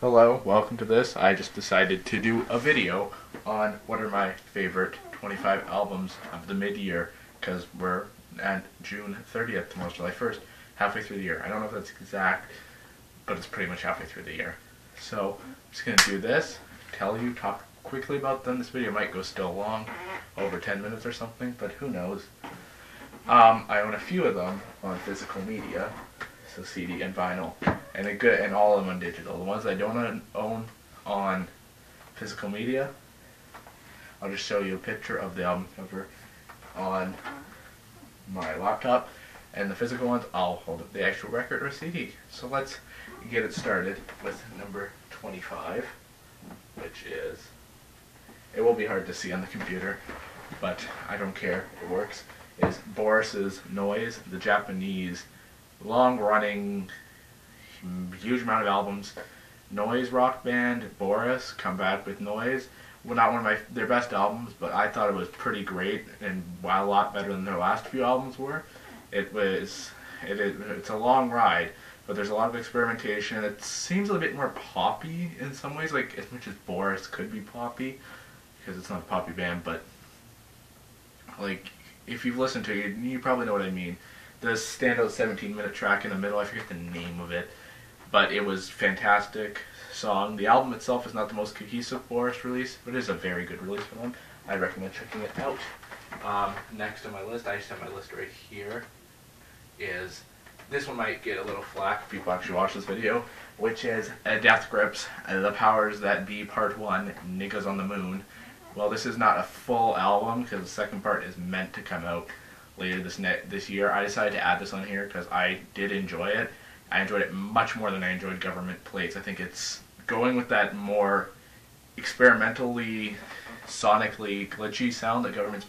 Hello, welcome to this. I just decided to do a video on what are my favorite 25 albums of the mid-year, because we're at June 30th, tomorrow's July 1st, halfway through the year. I don't know if that's exact, but it's pretty much halfway through the year. So, I'm just going to do this, talk quickly about them. This video might go still long, over 10 minutes or something, but who knows. I own a few of them on physical media, so CD and vinyl, and all of them on digital. The ones I don't own on physical media, I'll just show you a picture of the album cover on my laptop, and the physical ones, I'll hold up the actual record or CD. So let's get it started with number 25, which is, it will be hard to see on the computer, but I don't care, it works, is Boris's Noise, the Japanese long-running, huge amount of albums, noise rock band. Boris come back with Noise. Well, not one of their best albums, but I thought it was pretty great and a lot better than their last few albums were. It's a long ride, but there's a lot of experimentation. It seems a bit more poppy in some ways, like as much as Boris could be poppy, because it's not a poppy band, but like if you've listened to it, you probably know what I mean. The standout 17-minute track in the middle, I forget the name of it, but it was fantastic song. The album itself is not the most cohesive Boris release, but it is a very good release for them. I recommend checking it out. Next on my list, I just have my list right here, is, this one might get a little flack if people actually watch this video, which is Death Grips, The Powers That Be Part 1, Niggas on the Moon. Well, this is not a full album, because the second part is meant to come out later this year. I decided to add this on here because I did enjoy it. I enjoyed it much more than I enjoyed Government Plates. I think it's going with that more experimentally, sonically glitchy sound that Government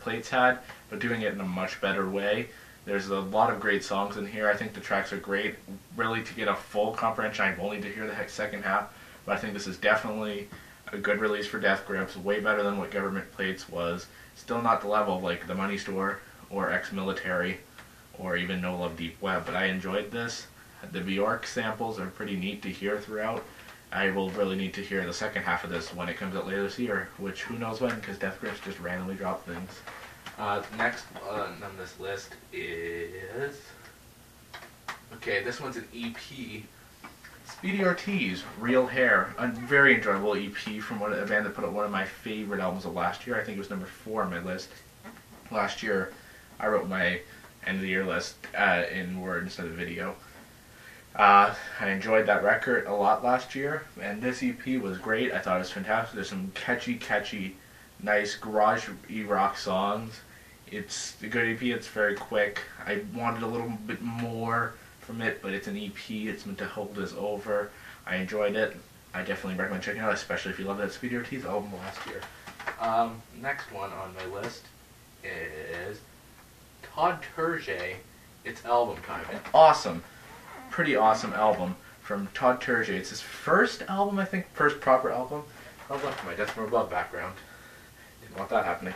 Plates had, but doing it in a much better way. There's a lot of great songs in here. I think the tracks are great. Really, to get a full comprehension, I will need to hear the second half, but I think this is definitely a good release for Death Grips, way better than what Government Plates was. Still not the level of like The Money Store or Ex-Military or even No Love Deep Web, but I enjoyed this. The Bjork samples are pretty neat to hear throughout. I will really need to hear the second half of this when it comes out later this year, which who knows when, because Death Grips just randomly drop things. Next on this list is, okay, this one's an EP. Speedy Ortiz, Real Hair, a very enjoyable EP from a band that put out one of my favorite albums of last year. I think it was number 4 on my list. Last year, I wrote my end of the year list in Word instead of video. I enjoyed that record a lot last year, and this EP was great. I thought it was fantastic. There's some catchy, nice garage rock songs. It's a good EP. It's very quick. I wanted a little bit more from it, but it's an EP. It's meant to hold us over. I enjoyed it. I definitely recommend checking it out, especially if you love that Speedy Ortiz album last year. Next one on my list is Todd Terje, It's Album Time. An awesome, pretty awesome album from Todd Terje. It's his first album, I think, first proper album. I've left my desk from above background. Didn't want that happening.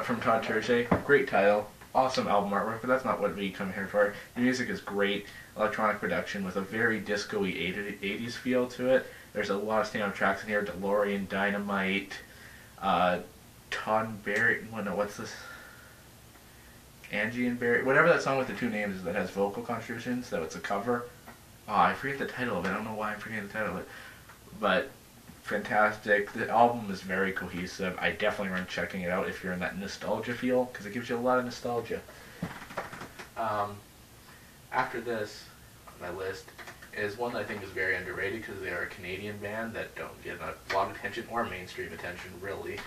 From Todd Terje, great title. Awesome album artwork, but that's not what we come here for. The music is great, electronic production with a very disco-y 80s feel to it. There's a lot of standout tracks in here, DeLorean, Dynamite, Todd Barry, what's this? Angie and Barry, whatever that song with the two names is that has vocal contributions, so it's a cover. I forget the title of it, I don't know why I'm forgetting the title of it, but fantastic. The album is very cohesive. I definitely recommend checking it out if you're in that nostalgia feel, because it gives you a lot of nostalgia. After this on my list is one that I think is very underrated because they are a Canadian band that don't get a lot of attention or mainstream attention, really.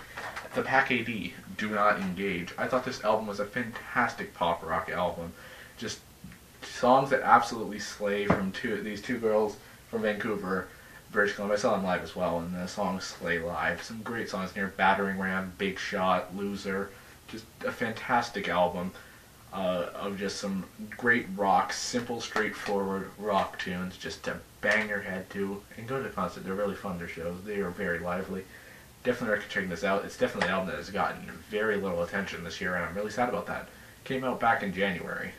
The Pack AD, Do Not Engage. I thought this album was a fantastic pop rock album. Just songs that absolutely slay from these two girls from Vancouver, British Columbia. I saw them live as well, and the songs slay live. Some great songs here: Battering Ram, Big Shot, Loser. Just a fantastic album of just some great rock, simple, straightforward rock tunes, just to bang your head to. And go to the concert; they're really fun. Their shows, they are very lively. Definitely recommend checking this out. It's definitely an album that has gotten very little attention this year, and I'm really sad about that. Came out back in January.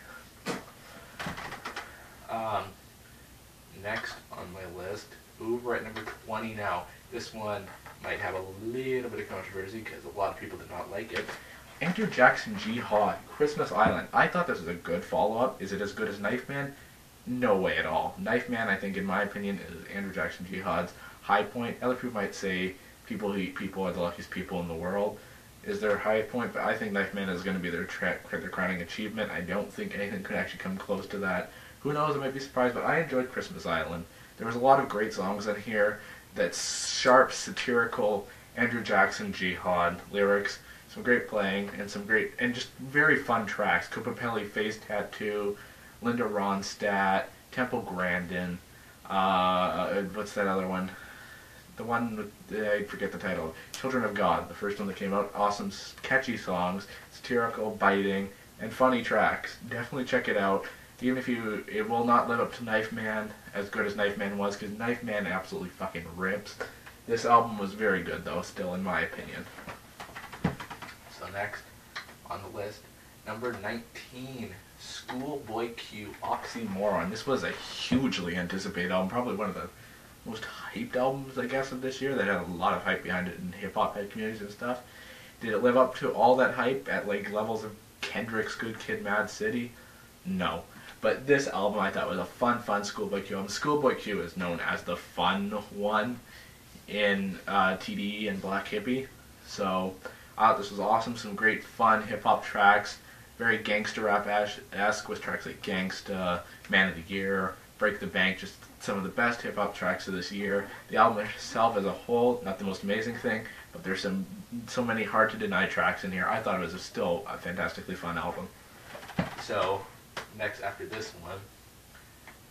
Next on my list, ooh, we're at number 20 now. This one might have a little bit of controversy because a lot of people did not like it. Andrew Jackson Jihad, Christmas Island. I thought this was a good follow-up. Is it as good as Knife Man? No way at all. Knife Man, I think, in my opinion, is Andrew Jackson Jihad's high point. Other people might say People Who Eat People Are the Luckiest People in the World is their high point, but I think Knife Man is going to be their crowning achievement. I don't think anything could actually come close to that. Who knows, I might be surprised, but I enjoyed Christmas Island. There was a lot of great songs in here. That sharp, satirical Andrew Jackson Jihad lyrics, some great playing, and some great, and just very fun tracks. Copapelli Face Tattoo, Linda Ronstadt, Temple Grandin, what's that other one? The one with, I forget the title. Children of God, the first one that came out. Awesome, catchy songs, satirical, biting, and funny tracks. Definitely check it out. Even if it will not live up to Knife Man as good as Knife Man was, because Knife Man absolutely fucking rips. This album was very good, though, still, in my opinion. So next on the list, number 19, Schoolboy Q, Oxymoron. This was a hugely anticipated album, probably one of the most hyped albums, I guess, of this year. That had a lot of hype behind it in hip-hop head communities and stuff. Did it live up to all that hype at, like, levels of Kendrick's Good Kid, Mad City? No. But this album I thought was a fun Schoolboy Q album. Schoolboy Q is known as the fun one in TDE and Black Hippie. So I thought this was awesome. Some great fun hip-hop tracks. Very gangster rap-esque with tracks like Gangsta, Man of the Year, Break the Bank. Just some of the best hip-hop tracks of this year. The album itself as a whole, not the most amazing thing, but there's so many hard-to-deny tracks in here. I thought it was still a fantastically fun album. So next after this one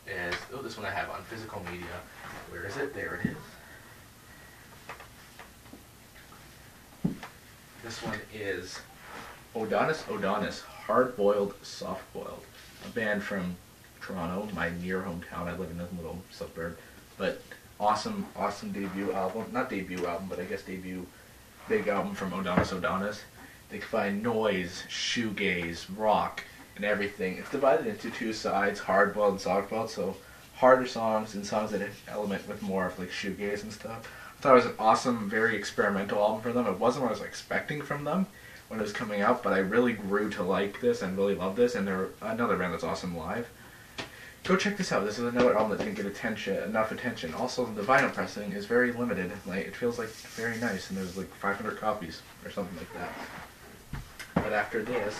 is, this one I have on physical media. Where is it? There it is. This one is Odonis, Hard Boiled, Soft Boiled. A band from Toronto, my near hometown. I live in a little suburb. But awesome debut album. Not debut album, but I guess debut big album from Odonis. They combine noise, shoegaze, rock, and everything. It's divided into two sides, hard-boiled and soft-boiled, so harder songs and songs that element with more of like shoegaze and stuff. I thought it was an awesome, very experimental album for them. It wasn't what I was expecting from them when it was coming out, but I really grew to like this and really love this, and they're another band that's awesome live. Go check this out. This is another album that didn't get enough attention. Also, the vinyl pressing is very limited. Like, it feels like very nice, and there's like 500 copies or something like that. But after this,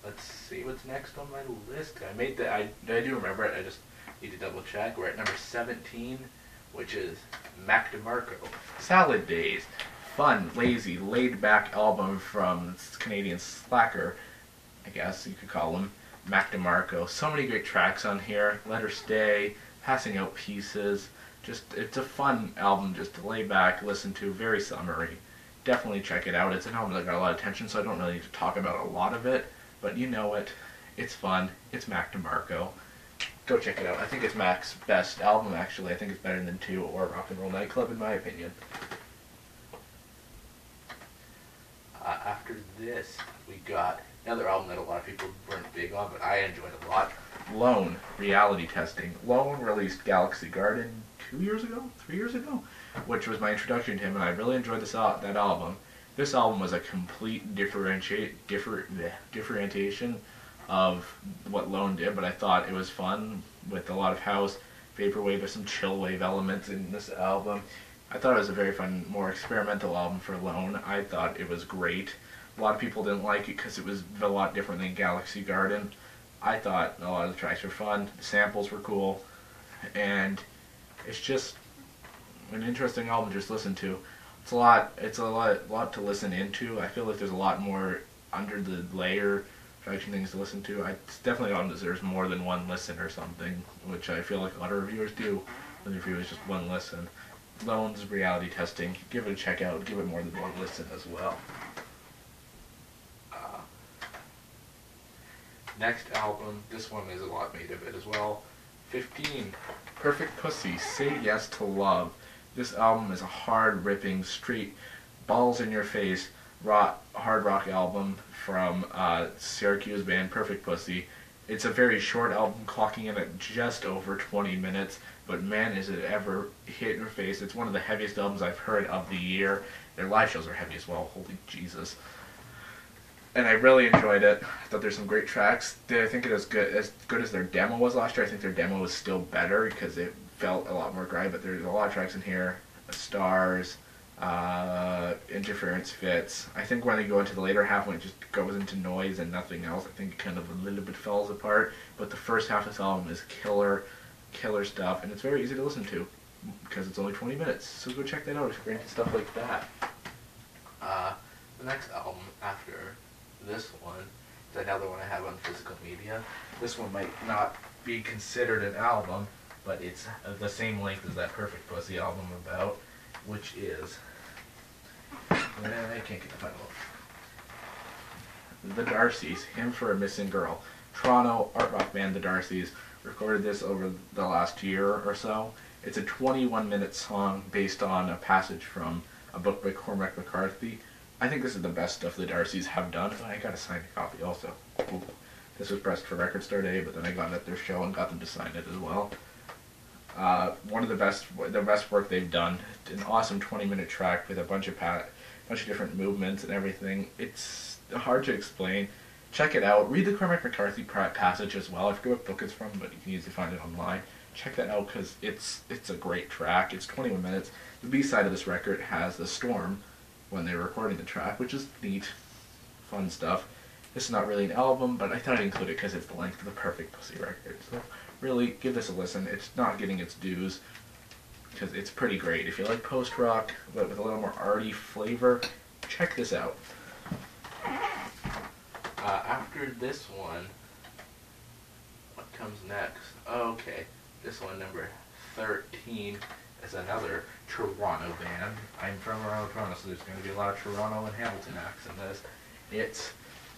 let's see what's next on my list. I do remember it. I just need to double check. We're at number 17, which is Mac DeMarco. Salad Days. Fun, lazy, laid-back album from Canadian slacker, I guess you could call him, Mac DeMarco. So many great tracks on here. Let Her Stay, Passing Out Pieces. It's a fun album just to lay back, listen to, very summery. Definitely check it out. It's an album that got a lot of attention, so I don't really need to talk about a lot of it. But you know it. It's fun. It's Mac DeMarco. Go check it out. I think it's Mac's best album, actually. I think it's better than 2 or Rock and Roll Nightclub, in my opinion. After this, we got another album that a lot of people weren't big on, but I enjoyed a lot. Lone, Reality Testing. Lone released Galaxy Garden 3 years ago, which was my introduction to him, and I really enjoyed that album. This album was a complete differentiation of what Lone did, but I thought it was fun with a lot of house, vaporwave, with some chill wave elements in this album. I thought it was a very fun, more experimental album for Lone. I thought it was great. A lot of people didn't like it because it was a lot different than Galaxy Garden. I thought a lot of the tracks were fun, the samples were cool, and it's just an interesting album to just listen to. It's a lot to listen into. I feel like there's a lot more under the layer traction things to listen to. It's definitely an album that deserves more than one listen or something, which I feel like a lot of reviewers do. The review is just one listen. Lone's Reality Testing. Give it a check out. Give it more than one listen as well. Next album, this one is a lot made of it as well. 15, Perfect Pussy, Say Yes to Love. This album is a hard, ripping, straight, balls in your face, hard rock album from Syracuse band Perfect Pussy. It's a very short album, clocking in at just over 20 minutes, but man, is it ever hit in your face. It's one of the heaviest albums I've heard of the year. Their live shows are heavy as well, holy Jesus. And I really enjoyed it. I thought there's some great tracks. I think it is good as their demo was last year. I think their demo was still better because it felt a lot more grimy, but there's a lot of tracks in here. Stars, Interference Fits. I think when they go into the later half, when it just goes into noise and nothing else, I think it kind of a little bit falls apart. But the first half of this album is killer stuff, and it's very easy to listen to because it's only 20 minutes. So go check that out if you're into stuff like that. The next album after this one is another one I have on physical media. This one might not be considered an album, but it's the same length as that Perfect Pussy album about, which is... I can't get the title. The Darcys, Hymn for a Missing Girl. Toronto art rock band The Darcys recorded this over the last year or so. It's a 21-minute song based on a passage from a book by Cormac McCarthy. I think this is the best stuff the Darcys have done. I got a signed copy also. This was pressed for Record Store Day, but then I got it at their show and got them to sign it as well. One of the best work they've done. An awesome 20-minute track with a bunch of different movements and everything. It's hard to explain. Check it out. Read the Cormac McCarthy passage as well. I forget what book it's from, but you can easily find it online. Check that out because it's a great track. It's 21 minutes. The B-side of this record has The Storm when they were recording the track, which is neat, fun stuff. This is not really an album, but I thought I'd include it because it's the length of the Perfect Pussy record. So really, give this a listen. It's not getting its dues because it's pretty great. If you like post-rock, but with a little more arty flavor, check this out. After this one, what comes next? Okay, this one, number 13, is another Toronto band. I'm from around Toronto, so there's going to be a lot of Toronto and Hamilton acts in this. It's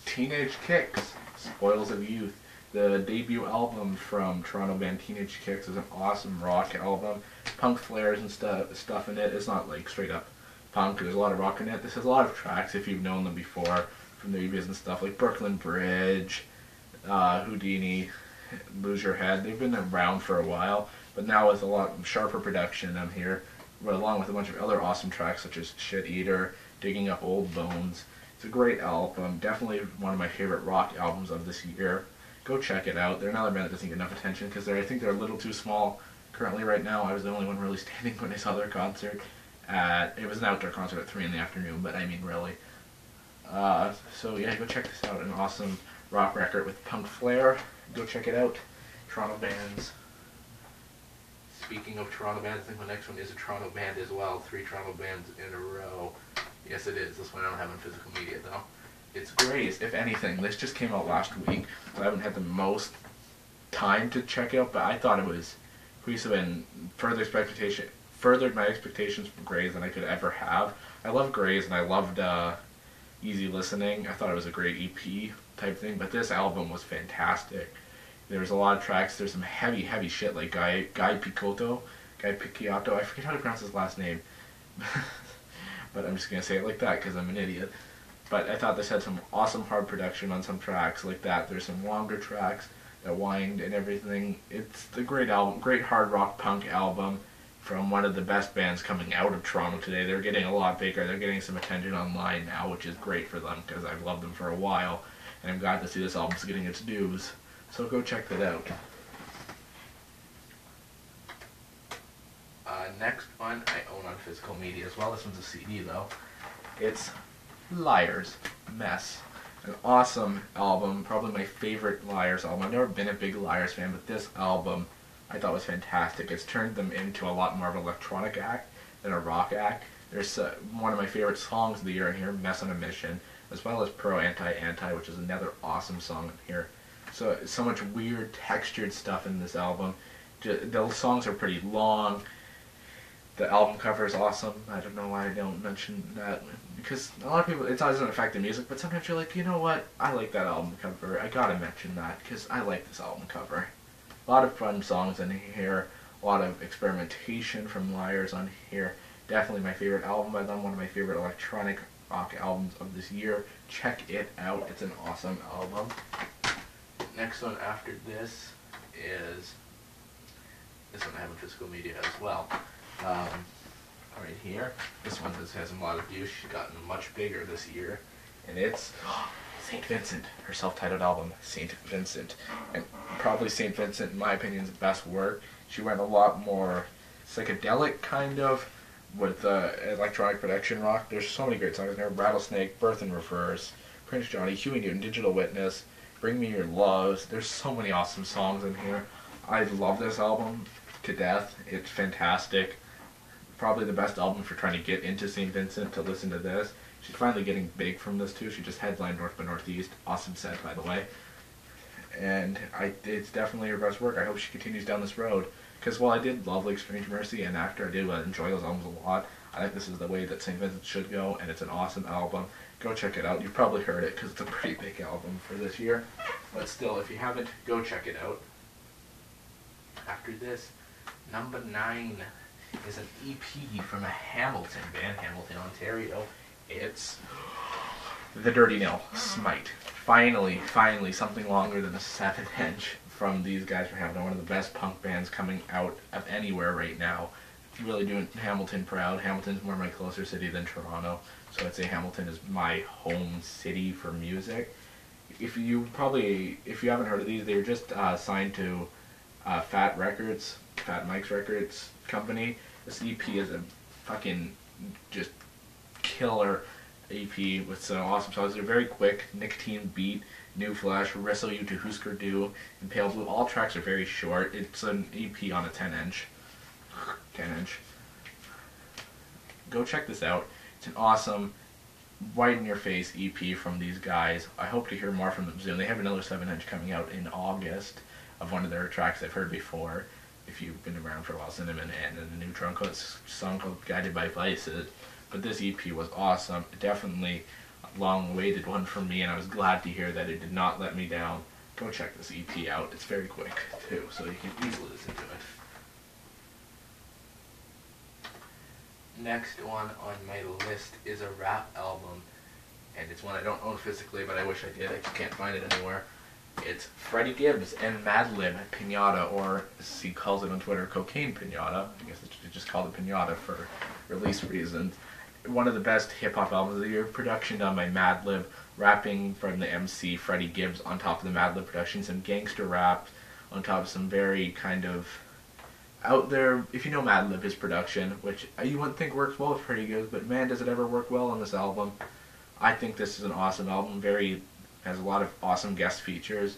Teenage Kicks, Spoils of Youth. The debut album from Toronto band Teenage Kicks is an awesome rock album. Punk flares and stuff in it. It's not like straight up punk. There's a lot of rock in it. This has a lot of tracks if you've known them before from the reviews and stuff, like Brooklyn Bridge, Houdini, Lose Your Head. They've been around for a while, but now with a lot sharper production I'm here, but along with a bunch of other awesome tracks such as Shit Eater, Digging Up Old Bones. It's a great album. Definitely one of my favorite rock albums of this year. Go check it out. They're another band that doesn't get enough attention because I think they're a little too small currently right now. I was the only one really standing when I saw their concert. It was an outdoor concert at 3 in the afternoon, but I mean really. So yeah, go check this out. An awesome rock record with punk flair. Go check it out. Toronto bands. Speaking of Toronto bands, I think my next one is a Toronto band as well. 3 Toronto bands in a row. Yes, it is. This one I don't have on physical media though. It's great, if anything. This just came out last week, so I haven't had the most time to check out, but I thought it was cohesive and furthered my expectations from Grays than I could ever have. I love Grays and I loved Easy Listening. I thought it was a great EP type thing, but this album was fantastic. There's a lot of tracks. There's some heavy shit like Guy Picciotto. I forget how to pronounce his last name, but I'm just gonna say it like that because I'm an idiot. But I thought this had some awesome hard production on some tracks like that. There's some longer tracks that wind and everything. It's a great album, great hard rock punk album from one of the best bands coming out of Toronto today. They're getting a lot bigger. They're getting some attention online now, which is great for them because I've loved them for a while. And I'm glad to see this album's getting its dues. So go check that out. Next one I own on physical media as well. This one's a CD though. It's Liars, Mess. An awesome album, probably my favorite Liars album. I've never been a big Liars fan, but this album I thought was fantastic. It's turned them into a lot more of an electronic act than a rock act. There's one of my favorite songs of the year in here, Mess on a Mission, as well as Pro Anti Anti, which is another awesome song in here. So much weird textured stuff in this album. The songs are pretty long. The album cover is awesome. I don't know why I don't mention that, because a lot of people, it doesn't affect the music, but sometimes you're like, you know what, I like that album cover. I gotta mention that, because I like this album cover. A lot of fun songs in here, a lot of experimentation from Liars on here. Definitely my favorite album by them, one of my favorite electronic rock albums of this year. Check it out, it's an awesome album. Next one after this is, this one I have in physical media as well. Right here. This one has a lot of views. She's gotten much bigger this year. And it's St. Vincent, her self-titled album, St. Vincent. And probably St. Vincent, in my opinion, is the best work. She went a lot more psychedelic, kind of, with electronic production rock. There's so many great songs in there. Rattlesnake, Birth in Reverse, Prince Johnny, Huey Newton, Digital Witness, Bring Me Your Loves. There's so many awesome songs in here. I love this album to death. It's fantastic. Probably the best album for trying to get into St. Vincent, to listen to this. She's finally getting big from this too. She just headlined North by Northeast. Awesome set, by the way. And it's definitely her best work. I hope she continues down this road. Because while I did love like Strange Mercy and Actor, I do enjoy those albums a lot. I think this is the way that St. Vincent should go, and it's an awesome album. Go check it out. You've probably heard it because it's a pretty big album for this year. But still, if you haven't, go check it out. After this, number 9 is an EP from a Hamilton band, Hamilton, Ontario. It's The Dirty Nil, Smite. Finally, something longer than a 7-inch from these guys from Hamilton. One of the best punk bands coming out of anywhere right now. Really doing Hamilton proud. Hamilton's more my closer city than Toronto, so I'd say Hamilton is my home city for music. If you haven't heard of these, they're just signed to Fat Mike's Records company. This EP is a fucking just killer EP with some awesome songs. They're very quick. Nicotine Beat, New Flesh, Wrestle You to Husker Du, and Pale Blue. All tracks are very short. It's an EP on a 10-inch. Go check this out. It's an awesome, right-in-your-face EP from these guys. I hope to hear more from them soon. They have another 7-inch coming out in August of one of their tracks I've heard before. If you've been around for a while, Cinnamon and a new song called Guided by Vices. But this EP was awesome. Definitely a long-awaited one for me, and I was glad to hear that it did not let me down. Go check this EP out. It's very quick, too, so you can easily listen to it. Next one on my list is a rap album, and it's one I don't own physically, but I wish I did. I just can't find it anywhere. It's Freddie Gibbs and Madlib Pinata, or as he calls it on Twitter, Cocaine Pinata. I guess they just called it Pinata for release reasons. One of the best hip-hop albums of the year. Production done by Madlib, rapping from the MC Freddie Gibbs on top of the Madlib production. Some gangster rap on top of some very kind of out there, if you know Madlib, his production, which you wouldn't think works well with Freddie Gibbs, but man, does it ever work well on this album. I think this is an awesome album. Has a lot of awesome guest features,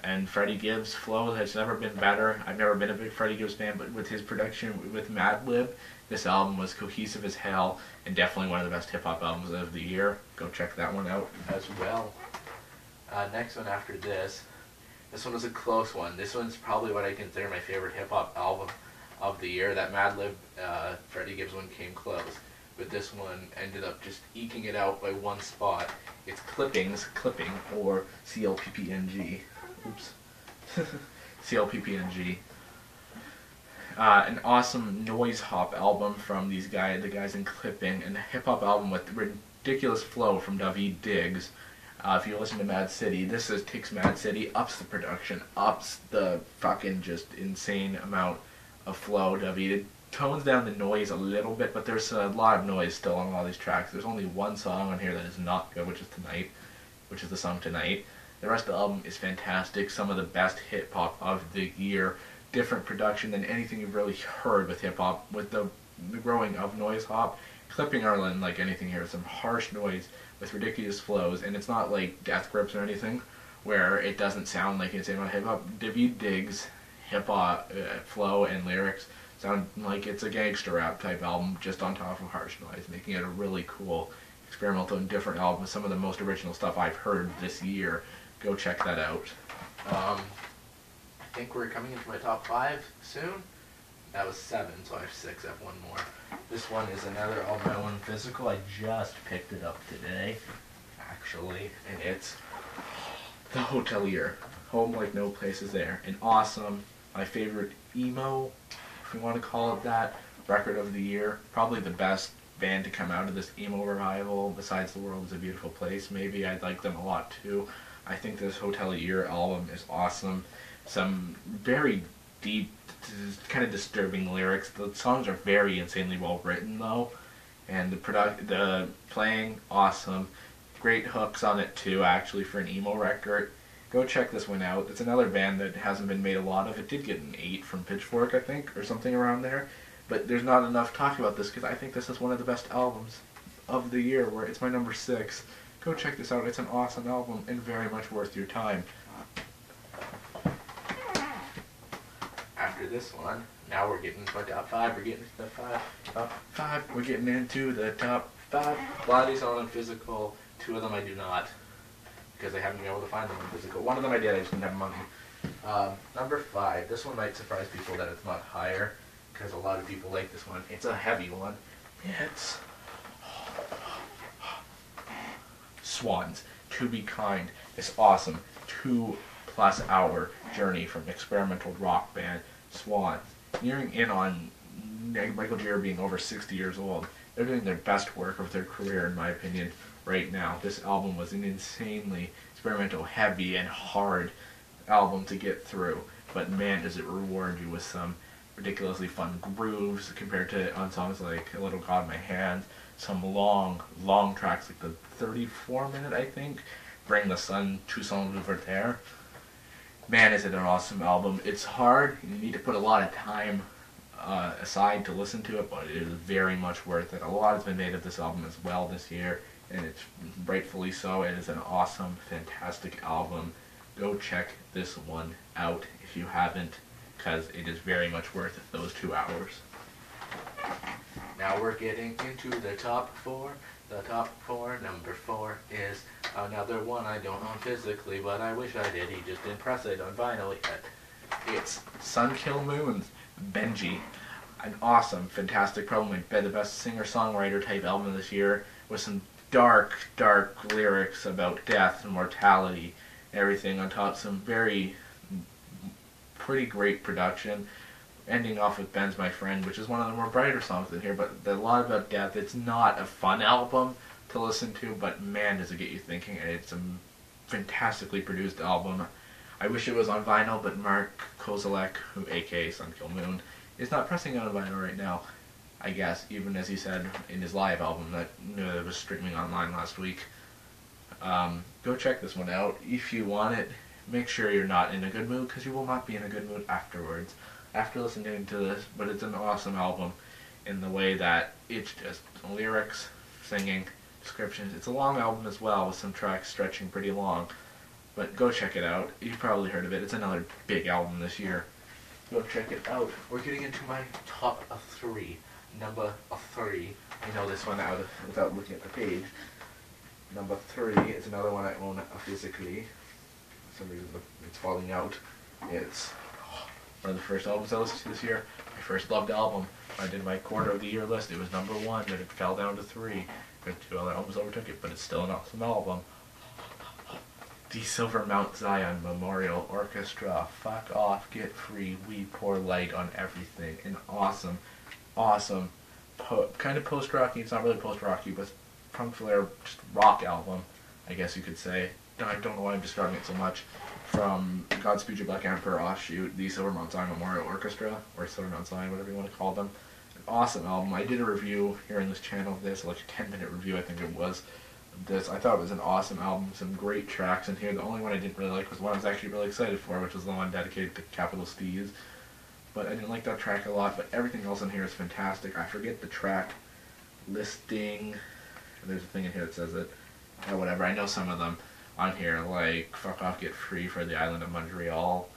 and Freddie Gibbs' flow has never been better. I've never been a big Freddie Gibbs fan, but with his production with Madlib, this album was cohesive as hell, and definitely one of the best hip-hop albums of the year. Go check that one out as well. Next one after this one was a close one. This one's probably what I consider my favorite hip-hop album of the year. That Madlib Freddie Gibbs one came close, but this one ended up just eking it out by one spot. It's Clipping, or CLPPNG. Oops. CLPPNG. An awesome noise hop album from the guys in Clipping, and a hip hop album with ridiculous flow from David Diggs. If you listen to Mad City, takes Mad City, ups the production, ups the fucking just insane amount of flow. David tones down the noise a little bit, but there's a lot of noise still on all these tracks. There's only one song on here that is not good, which is the song Tonight. The rest of the album is fantastic. Some of the best hip hop of the year. Different production than anything you've really heard with hip hop. With the growing of noise hop, Clipping are like anything here. Some harsh noise with ridiculous flows, and it's not like Death Grips or anything where it doesn't sound like it's about hip hop. David Diggs' hip hop flow and lyrics sound like it's a gangster rap type album just on top of harsh noise, making it a really cool, experimental and different album. Some of the most original stuff I've heard this year. Go check that out. I think we're coming into my top 5 soon. That was 7, so I have 6. I have one more. This one is another album I own physical. I just picked it up today, actually, and it's The Hotelier. Home Like No Place Is There. An awesome, my favorite emo, if you want to call it that, record of the year. Probably the best band to come out of this emo revival, besides The World Is a Beautiful Place. Maybe I'd like them a lot too. I think this Hotel Year album is awesome. Some very deep, kind of disturbing lyrics. The songs are very insanely well written though, and the playing awesome. Great hooks on it too, actually, for an emo record. Go check this one out. It's another band that hasn't been made a lot of. It did get an 8 from Pitchfork, I think, or something around there. But there's not enough talk about this because I think this is one of the best albums of the year, where it's my number 6. Go check this out. It's an awesome album and very much worth your time. After this one, now we're getting to my top 5. We're getting to the top 5. We're getting into the top 5. A lot of these are on physical. 2 of them I do not, because I haven't been able to find them on physical. 1 of them I did, I just didn't have money. Number 5. This one might surprise people that it's not higher, because a lot of people like this one. It's a heavy one. It's Swans, To Be Kind. It's awesome. 2+ hour journey from experimental rock band Swans. Nearing in on Michael Jagger being over 60 years old. They're doing their best work of their career, in my opinion, right now. This album was an insanely experimental, heavy, and hard album to get through. But man, does it reward you with some ridiculously fun grooves compared to on songs like A Little God in My Hand. Some long tracks, like the 34-minute, I think, Bring the Sun, 2 songs over there. Man, is it an awesome album. It's hard. You need to put a lot of time aside to listen to it, but it is very much worth it. A lot has been made of this album as well this year, and it's rightfully so. It is an awesome, fantastic album. Go check this one out if you haven't, because it is very much worth those 2 hours. Now we're getting into the top 4. The top 4, number 4 is another one I don't own physically, but I wish I did. He just didn't press it on vinyl yet. It's Sun Kil Moon's Benji. An awesome, fantastic, probably the best singer-songwriter type album this year, with some dark lyrics about death and mortality, everything on top. Some pretty great production. Ending off with Ben's My Friend, which is one of the more brighter songs in here, but a lot about death. It's not a fun album to listen to, but man, does it get you thinking. It's a fantastically produced album. I wish it was on vinyl, but Mark Kozelek, who aka Sun Kil Moon, is not pressing it on vinyl right now, I guess, even as he said in his live album that was streaming online last week. Go check this one out. If you want it, make sure you're not in a good mood, because you will not be in a good mood afterwards. After listening to this, but it's an awesome album in the way that it's just lyrics, singing, descriptions. It's a long album as well, with some tracks stretching pretty long, but go check it out. You've probably heard of it. It's another big album this year. Go check it out. We're getting into my top 3. Number 3. I know this one out without looking at the page. Number 3 is another one I own physically. For some reason it's falling out. It's one of the first albums I listened to this year. My first loved album. I did my quarter of the year list. It was number 1, then it fell down to 3. And 2 other albums overtook it, but it's still an awesome album. The Silver Mount Zion Memorial Orchestra. Fuck off, get free, we pour light on everything. An awesome, kind of post-rocky. It's not really post-rocky, but punk flair, just rock album, I guess you could say. I don't know why I'm describing it so much. From Godspeed You Black Emperor offshoot, the Silver Mount Zion Memorial Orchestra, or Silver Mount Zion, whatever you want to call them. An awesome album. I did a review here on this channel of this, like a 10-minute review I think it was. This, I thought it was an awesome album, some great tracks in here. The only one I didn't really like was one I was actually really excited for, which was the one dedicated to Capital Steez. But I didn't like that track a lot, but everything else in here is fantastic. I forget the track listing. There's a thing in here that says it. Or whatever, I know some of them on here, like Fuck Off, Get Free for the Island of Montreal,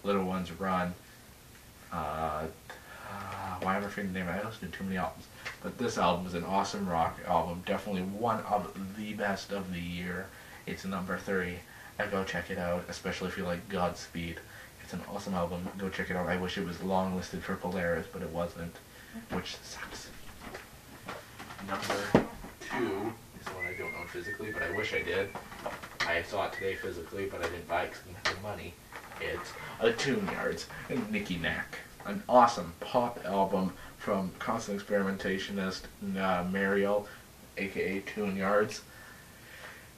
Little Ones Run, why am I forgetting the name? I listened to too many albums. But this album is an awesome rock album, definitely one of the best of the year. It's number 3. Go check it out, especially if you like Godspeed. It's an awesome album. Go check it out. I wish it was long listed for Polaris, but it wasn't, which sucks. Number 2 is one I don't own physically, but I wish I did. I saw it today physically, but I didn't buy it because I didn't have the money. It's A Tune Yards and Nicky Knack. An awesome pop album from constant experimentationist Mariel, aka Tune Yards.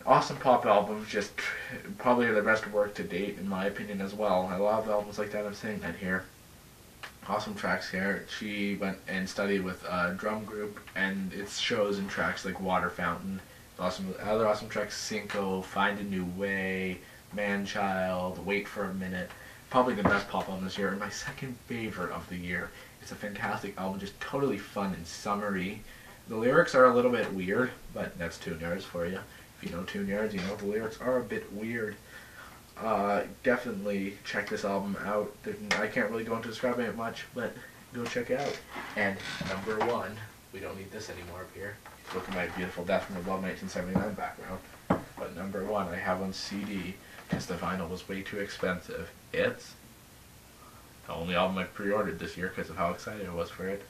Awesome pop albums, just probably their best work to date in my opinion as well. I love albums like that, I'm saying that here. Awesome tracks here. She went and studied with a drum group, and it shows in tracks like Water Fountain. Awesome, other awesome tracks: Cinco, Find a New Way, Man Child, Wait for a Minute. Probably the best pop album this year, and my second favorite of the year. It's a fantastic album, just totally fun and summery. The lyrics are a little bit weird, but that's Tune Yards for you. If you know Tune Yards, you know the lyrics are a bit weird. Definitely check this album out. I can't really go into describing it much, but go check it out. And number one, we don't need this anymore up here. Look at my beautiful Death from Above 1979 background. But number one, I have on CD, because the vinyl was way too expensive. It's the only album I pre-ordered this year because of how excited I was for it.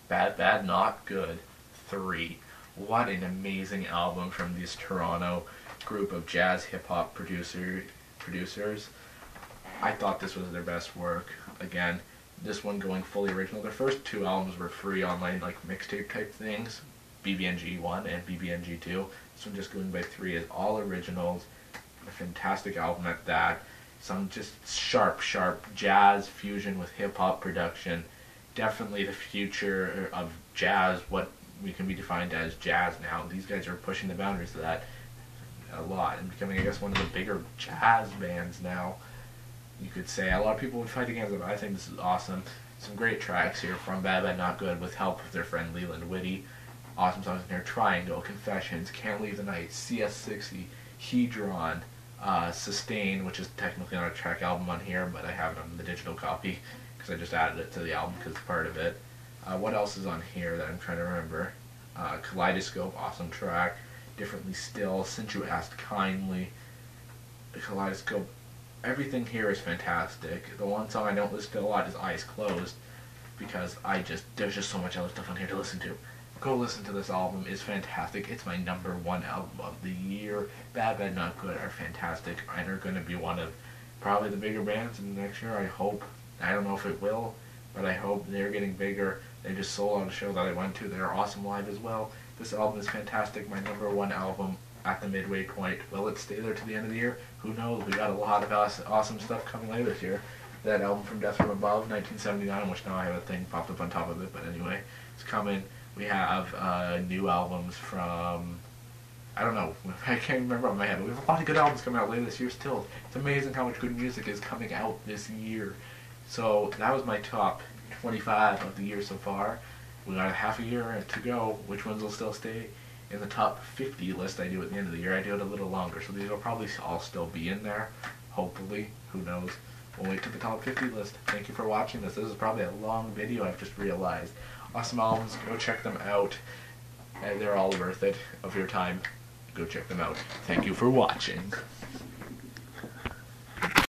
Bad, Bad, Not Good 3. What an amazing album from this Toronto group of jazz hip-hop producers. I thought this was their best work. Again, this one going fully original. Their first two albums were free online, like mixtape type things, BBNG 1 and BBNG 2. This one just going by 3 is all originals. A fantastic album at that. Some just sharp jazz fusion with hip-hop production. Definitely the future of jazz, what we can be defined as jazz now. These guys are pushing the boundaries of that a lot and becoming, I guess, one of the bigger jazz bands now, you could say. A lot of people would fight against it, but I think this is awesome. Some great tracks here from Bad Bad Not Good with help of their friend Leland Whitty. Awesome songs in here: Triangle, Confessions, Can't Leave the Night, CS60, Hedron, Sustain, which is technically not a track album on here, but I have it on the digital copy because I just added it to the album because it's part of it. What else is on here that I'm trying to remember? Kaleidoscope, awesome track. Differently Still, Since You Asked Kindly, Kaleidoscope. Everything here is fantastic. The one song I don't listen to a lot is Eyes Closed, because there's just so much other stuff on here to listen to. Go listen to this album. It's fantastic. It's my number one album of the year. Bad Bad Not Good are fantastic and are going to be one of probably the bigger bands in the next year, I hope. I don't know if it will, but I hope they're getting bigger. They just sold out a show that I went to. They're awesome live as well. This album is fantastic. My number one album at the midway point. Will it stay there to the end of the year? Who knows? We got a lot of awesome stuff coming later this year. That album from Death from Above, 1979, which now I have a thing popped up on top of it, but anyway, it's coming. We have new albums from, I don't know, I can't remember on my head, but we have a lot of good albums coming out later this year still. It's amazing how much good music is coming out this year. So that was my top 25 of the year so far. We got a half a year to go. Which ones will still stay in the top 50 list I do at the end of the year? I do it a little longer, so these will probably all still be in there. Hopefully. Who knows? We'll wait to the top 50 list. Thank you for watching this. This is probably a long video, I've just realized. Awesome albums. Go check them out. And they're all worth it of your time. Go check them out. Thank you for watching.